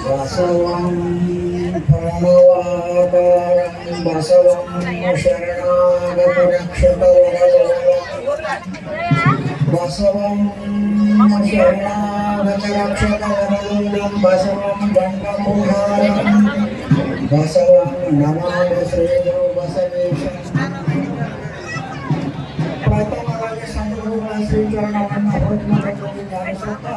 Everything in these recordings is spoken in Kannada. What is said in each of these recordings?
ಬಸವಂ ಪ್ರಣವಾಕಾರಂ ಬಸವಂ ಶರಣಾಗತ ರಕ್ಷಕ ಬಸವಂ ಶರಣಾಗತ ರಕ್ಷಕ ವರದಂ ಬಸವಂ ದಂಡಮುಹಾರಂ ಬಸವಂ ನಮಾಮಿ ಶ್ರೀ ಗುರು ಬಸವೇಶ. ಪ್ರಥಮವಾಗಿ ಸಂಘಗಳ ಶ್ರೀಚರಣವನ್ನು ಹೊರತುಪಡಿಸಿ ಧ್ಯಾನಿಸುತ್ತಾ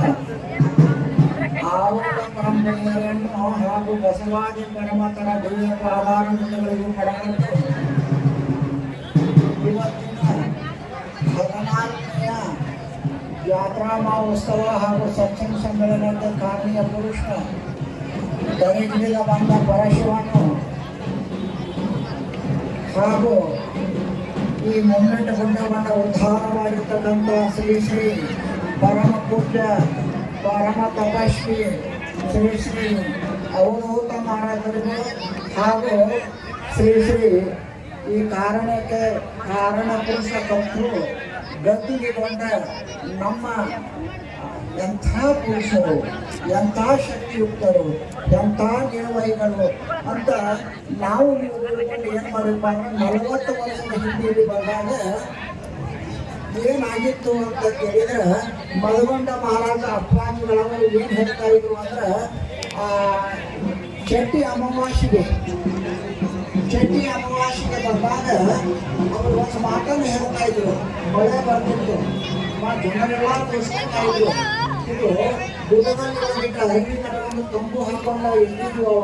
ಆವರಣ ಪರಂಪರೆಯನ್ನು ಹಾಗೂ ಬಸವಾದಿ ಪರಮತರ ದಿವ್ಯ ಆಧಾರಗಳಿಗೂ ಪಡೆದು ಇವತ್ತಿನ 14ನೆಯ ಯಾತ್ರಾ ಮಹೋತ್ಸವ ಹಾಗೂ ಸತ್ಸಂಗ ಸಮ್ಮೇಳನದ ಕಾರಣಿಯ ಪುರುಷ ದರಿದ್ರಿದ ಬಂದ ಪರಶಿವನು ಹಾಗೂ ಈ ಮುಮ್ಮೆಟ್ಟುಗೊಂಡ ಉದ್ಧಾರವಾಗಿರ್ತಕ್ಕಂಥ ಶ್ರೀ ಶ್ರೀ ಪರಮ ಪೂಜ್ಯ ಪರಮ ತಪಸ್ವಿ ಶ್ರೀ ಶ್ರೀ ಅವಧೂತ ಮಹಾರಾಜರಿಗೂ ಹಾಗೂ ಶ್ರೀ ಶ್ರೀ ಈ ಕಾರಣಕ್ಕೆ ಕಾರಣ ಪುರುಷ ಕರ್ತೃ ಗದ್ದುಗೆಗೊಂಡ ನಮ್ಮ ಎಂಥ ಪುರುಷರು, ಎಂಥ ಶಕ್ತಿಯುಕ್ತರು, ಎಂಥ ನಿರ್ವಹಿಗಳು ಅಂತ ನಾವು ಏನು ಮಾಡಬೇಕು ಅಂದ್ರೆ 40 ವರ್ಷದ ಹಿಂದೆ ಬಂದಾಗ ಏನಾಗಿತ್ತು ಅಂತ ಕೇಳಿದ್ರೆ ಮಲಗೊಂಡ ಮಹಾರಾಜ ಅಪ್ರಾಜಿಗಳವರು ಏನು ಹೇಳ್ತಾ ಇದ್ರು ಅಂದ್ರೆ ಚಟ್ಟಿ ಅಮಾವಾಸ್ಯೆಗೆ ಬಂದಾಗ ಅವರು ಒಂದು ಮಾತನ್ನು ಹೇಳ್ತಾ ಇದ್ರು. ಮಳೆ ಬರ್ತಿತ್ತು, ಜನರೆಲ್ಲ ತೋರಿಸ್ತಾ ಇದ್ರು. ಇದು ಗುಡದಲ್ಲಿ ಒಂದಿಟ್ಟು ಅರಗಿ ಕಟ್ಟಕೊಂಡು ತಂಬು ಹಾಕೊಂಡು ಇರ್ತಿದ್ವು.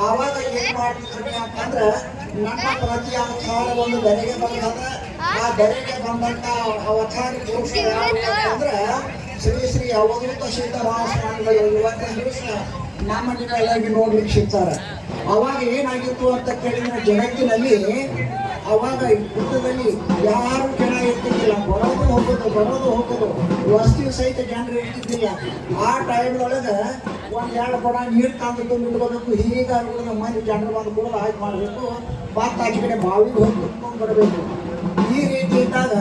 ಆವಾಗ ಏನ್ ಮಾಡ್ತಿದ್ರು ಅಂತಂದ್ರೆ ನನ್ನ ಪ್ರತಿ ಅವತಾರ ಒಂದು ಬೆಲೆಗೆ ಬಂದಾಗ ಆ ಬೆಲೆಗೆ ಬಂದಂತ ಅವತಾರ ಪುರುಷ ಅಂದ್ರೆ ಶ್ರೀ ಶ್ರೀ ಅವಧೂತ ಸಿದ್ದರಾಮಸ್ವಾಮಿಗಳು ಇವತ್ತಿನ ದಿವಸ ನಮ್ಮ ಮನೆಗಳಲ್ಲಿ ನೋಡ್ಲಿಕ್ಕೆ ಸಿಗ್ತಾರೆ. ಅವಾಗ ಏನಾಗಿತ್ತು ಅಂತ ಕೇಳಿದ್ರೆ ಜಗತ್ತಿನಲ್ಲಿ ಅವಾಗ ಯುದ್ಧದಲ್ಲಿ ಯಾರು ಜನ ಇರ್ತಿದ್ದಿಲ್ಲ, ಬರೋದು ಹೋಗೋದು ವಸ್ತಿ ಸಹಿತ ಜನರು ಇರ್ತಿದ್ದಿಲ್ಲ. ಆ ಟೈಮ್ದೊಳಗೆ 1-2 ಕೊಡ ನೀರು ತಂದು ತುಂಬಿಡ್ಕೋಬೇಕು. ಹೀಗಾಗಿ ಮಂದಿ ಜನರು ಬಂದು ಕೂಡ ಆಯ್ಕೆ ಮಾಡಬೇಕು, ಮತ್ತೆ ಆಚೆ ಕಡೆ ಬಾವಿಗೆ ಹೋಗಿ ತುಂಬ್ಕೊಂಡು ಬರಬೇಕು. ಈ ರೀತಿ ಇದ್ದಾಗ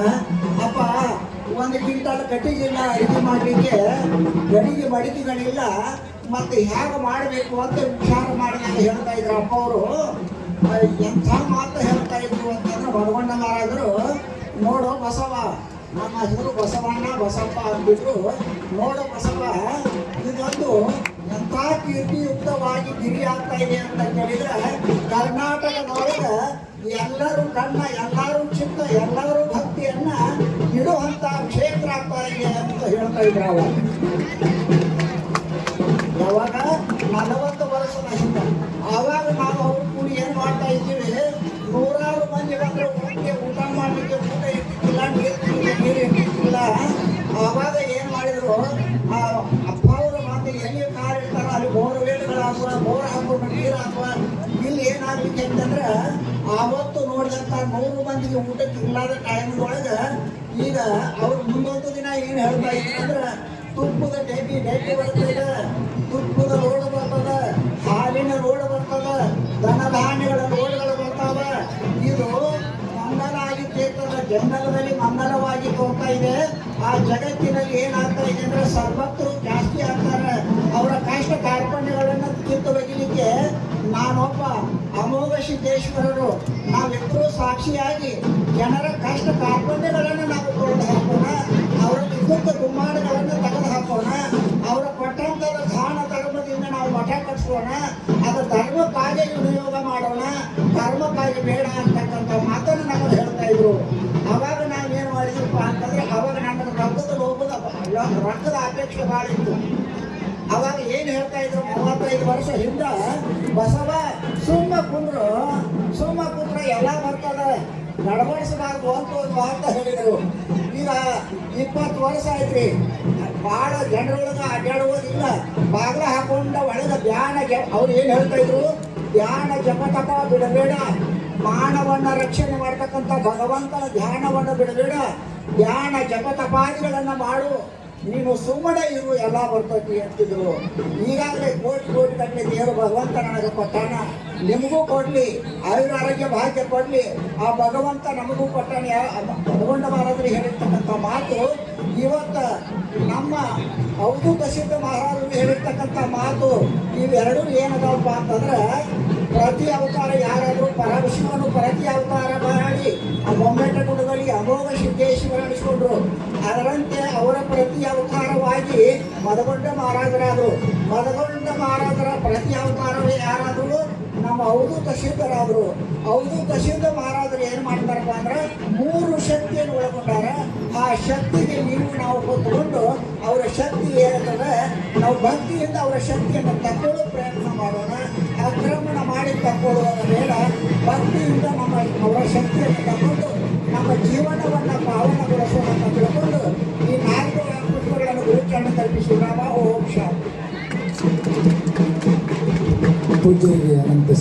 ಅಪ್ಪ 1 ಕ್ವಿಂಟಾಲ್ ಕಟ್ಟಿಗಿಲ್ಲ ಅಡಿಗೆ ಮಾಡಲಿಕ್ಕೆ, ಗಡಿಗೆ ಮಡಿಕೆಗಳಿಲ್ಲ, ಮತ್ತೆ ಹೇಗೆ ಮಾಡಬೇಕು ಅಂತ ವಿಚಾರ ಮಾಡಿ ಹೇಳ್ತಾ ಇದ್ರು ಅಪ್ಪ ಅವರು. ಎಂಥ ಮಾತು ಹೇಳ್ತಾ ಇದ್ರು ಅಂತಂದ್ರೆ ಬಡಗೊಂಡ ಮಹಾರಾಜರು, ನೋಡು ಬಸವ, ನಮ್ಮ ಹೆಸರು ಬಸವಣ್ಣ ಬಸಪ್ಪ ಅಂತಿದ್ರು. ನೋಡು ಬಸವ, ಇದೊಂದು ಎಂಥ ಕೀರ್ತಿಯುಕ್ತವಾಗಿ ಗಿರಿ ಆಗ್ತಾ ಇದೆ ಅಂತ ಕೇಳಿದ್ರೆ ಕರ್ನಾಟಕದೊಳಗೆ ಎಲ್ಲರೂ ಕಣ್ಣ, ಎಲ್ಲರೂ ಚಿತ್ತ, ಎಲ್ಲರೂ ಭಕ್ತಿಯನ್ನ ಇಡುವಂತ ಕ್ಷೇತ್ರ ಆಗ್ತಾ ಇದೆ ಅಂತ ಹೇಳ್ತಾ ಇದ್ರು ಅವಾಗ. ಯಾವಾಗ 40 ವರ್ಷದ ಹಿಂದೆ ಆವಾಗ ನಾವು ಅವ್ರು ಕೂಡಿ ಏನ್ ಮಾಡ್ತಾ ಇದ್ದೀವಿ, 100 ಮಂದಿ ಬಂದ್ರೆ ಊಟ ಮಾಡ್ಲಿಕ್ಕೆ ಊಟ ಇರ್ತಿದ್ದಿಲ್ಲ, ನೀರು ಇರ್ತಿದ್ದಿಲ್ಲ. ಆವಾಗ ಏನ್ ಮಾಡಿದ್ರು, ಆ ಅಪ್ಪ ಅವರು ಮತ್ತೆ ಎಲ್ಲಿ ಕಾರ್ ಇರ್ತಾರ ಅಲ್ಲಿ ಬೋರ್ವೆಲ್ಗಳಾಗುವ, ಬೋರ್ ಹಾಕುವ, ನೀರು ಹಾಕುವ. ಇಲ್ಲಿ ಏನಾಗ್ಲಿಕ್ಕೆ ಅಂತಂದ್ರೆ ಆವತ್ತು ನೋಡಿದಂತ 100 ಮಂದಿಗೆ ಊಟಕ್ಕೆ ಇಲ್ಲದ ಟೈಮ್ದೊಳಗೆ ಈಗ ಅವ್ರು ಮುಂದೊಂದು ದಿನ ಏನ್ ಹೇಳ್ತಾ ಇದ್ರು ಅಂದ್ರೆ ತುಪ್ಪದ ಡೈಟಿ ಬರ್ತದೆ, ತುಪ್ಪದ ರೋಡ್ ಬರ್ತದೆ, ಹಾಲಿನ ರೋಡ್ ಬರ್ತದೆ, ಧನಧಾನ್ಯಗಳ ರೋಡ್ಗಳು ಬರ್ತಾವ. ಇದು ಮಂಗಲ ಆಗಿ ತೇರ್ತದೆ, ಜಂಗಲದಲ್ಲಿ ಮಂಗಲವಾಗಿ ಹೋಗ್ತಾ ಇದೆ. ಆ ಜಗತ್ತಿನಲ್ಲಿ ಏನಾಗ್ತಾ ಇದೆ ಅಂದ್ರೆ ಸರ್ವತ್ರು ಜಾಸ್ತಿ ಆಗ್ತಾರೆ. ಅವರ ಕಷ್ಟ ಕಾರ್ಪಣ್ಯಗಳನ್ನು ಕಿತ್ತು ಒಗಿಲಿಕ್ಕೆ ನಾನೊಬ್ಬ ಅಮೋಘ ಸಿದ್ದೇಶ್ವರರು ನಾವಿಬ್ಬರು ಸಾಕ್ಷಿಯಾಗಿ ಜನರ ಕಷ್ಟ ಕಾರ್ಪಣ್ಯಗಳನ್ನು ನಾವು ತೊಳೆದು ಹಾಕೋಣ, ಅವರ ವಿದ್ಯುತ್ ಗುಮ್ಮಾಡಗಳನ್ನು ತೆಗೆದು ಹಾಕೋಣ, ಅವರ ಕೊಟ್ಟಂತದ ದಾನ ಧರ್ಮದಿಂದ ನಾವು ಮಠ ಕಟ್ಸೋಣ, ಅದು ಧರ್ಮಕ್ಕಾಗಿ ವಿನಿಯೋಗ ಮಾಡೋಣ, ಧರ್ಮಕ್ಕಾಗಿ ಬೇಡ ಅಂತಕ್ಕಂಥ ಮಾತನ್ನು ನಾವು ಹೇಳ್ತಾ ಇದ್ರು. ಅವಾಗ ನಾವೇನು ಮಾಡಿದ್ರಪ್ಪ ಅಂತಂದ್ರೆ ಅವಾಗ ನನ್ನ ರಕ್ತದ ಅಪೇಕ್ಷೆ ಭಾಳ ಇತ್ತು. ಅವಾಗ ಏನು ಹೇಳ್ತಾ ಇದ್ರು, 35 ವರ್ಷ ಹಿಂದೆ ಬಸವ ಸುಮ್ಮ ಕುಂದ್ರ ಎಲ್ಲ ಬರ್ತದೆ, ನಡಬಡಿಸಬಾರ್ದು ಅಂತ ಹೇಳಿದರು. ಈಗ 20 ವರ್ಷ ಆಯ್ತ್ರಿ, ಭಾಳ ಜನರೊಳಗೆ ಅಡ್ಡಾಡುವುದಿಲ್ಲ, ಬಾಗಿಲ ಹಾಕೊಂಡ ಒಳಗೆ ಧ್ಯಾನ. ಅವ್ರು ಏನು ಹೇಳ್ತಾ ಇದ್ರು, ಧ್ಯಾನ ಜಪತಪ ಬಿಡಬೇಡ, ಮಾನವನ್ನ ರಕ್ಷಣೆ ಮಾಡ್ತಕ್ಕಂಥ ಭಗವಂತನ ಧ್ಯಾನವನ್ನು ಬಿಡಬೇಡ, ಧ್ಯಾನ ಜಪತಪಾದಿಗಳನ್ನು ಮಾಡು, ನೀನು ಸುಮ್ಮನೆ ಇರು, ಎಲ್ಲ ಬರ್ತೈತಿ ಅಂತಿದ್ರು. ಈಗಾಗಲೇ ಕೋಟಿ ಗಟ್ಟಲೆ ದೇವರು ಭಗವಂತ ನನಗೆ ಕೊಟ್ಟಾನ, ನಿಮಗೂ ಕೊಡ್ಲಿ, ಆಯುರ ಆರೋಗ್ಯ ಭಾಗ್ಯ ಕೊಡ್ಲಿ. ಆ ಭಗವಂತ ನಮಗೂ ಕೊಟ್ಟಾನೆ. ಭಗವಂತ ಮಹಾರಾಜರು ಹೇಳಿರ್ತಕ್ಕಂಥ ಮಾತು ಇವತ್ತು ನಮ್ಮ ಅವಧೂತ ಸಿದ್ಧ ಮಹಾರಾಜರು ಹೇಳಿರ್ತಕ್ಕಂಥ ಮಾತು ಇವೆರಡೂ ಏನದಪ್ಪ ಅಂತಂದ್ರೆ, ಪ್ರತಿ ಅವತಾರ ಯಾರಾದರೂ ಪರಮಶಿವನು ಪ್ರತಿ ಅವತಾರ ಮಾಡಿ ಆ ಬೊಮ್ಮೆಟ್ಟ ಗುಡದಲ್ಲಿ ಅಮೋಘ ಸಿದ್ದೇಶ್ವರ ಅನಿಸ್ಕೊಂಡ್ರು. ಅದರಂತೆ ಅವರ ಪ್ರತಿ ಅವತಾರವಾಗಿ ಮದಗೊಂಡ ಮಹಾರಾಜರಾದರು. ಮದಗೊಂಡ ಮಹಾರಾಜರ ಪ್ರತಿ ಅವತಾರವೇ ಯಾರಾದರೂ ನಮ್ಮ ಅವಧೂತ ಸಿದ್ಧರಾದರು. ಅವಧೂತ ಸಿದ್ಧ ಮಹಾರಾಜರು ಏನು ಮಾಡ್ತಾರಪ್ಪ ಅಂದ್ರೆ 3 ಶಕ್ತಿಯನ್ನು ಒಳಗೊಂಡಾರ. ಆ ಶಕ್ತಿಗೆ ನಾವು ಕೂತ್ಕೊಂಡು ಅವರ ಶಕ್ತಿ ಏನಿರ್ತದೆ ನಾವು ಭಕ್ತಿಯಿಂದ ಅವರ ಶಕ್ತಿಯನ್ನು ತಗೊಳ್ಳೋ ಪ್ರಯತ್ನ ಮಾಡೋಣ. ಆಕ್ರಮಣ ಮಾಡಿ ತಗೊಳ್ಳುವಾಗ ಬೇಡ, ಭಕ್ತಿಯಿಂದ ಅವರ ಶಕ್ತಿಯನ್ನು ತಗೊಂಡು ನಮ್ಮ ಜೀವನವನ್ನು ಪಾವನಗೊಳಿಸೋಣ ಅಂತ ತಿಳ್ಕೊಂಡು ಈ 4 ಪುಷ್ಪಗಳನ್ನು ಗುರುಚರಣ ಕಲ್ಪಿಸುವ. ಓಂ ಶಾಂತಿ. ಪೂಜ್ಯರಿಗೆ ಅನಂತ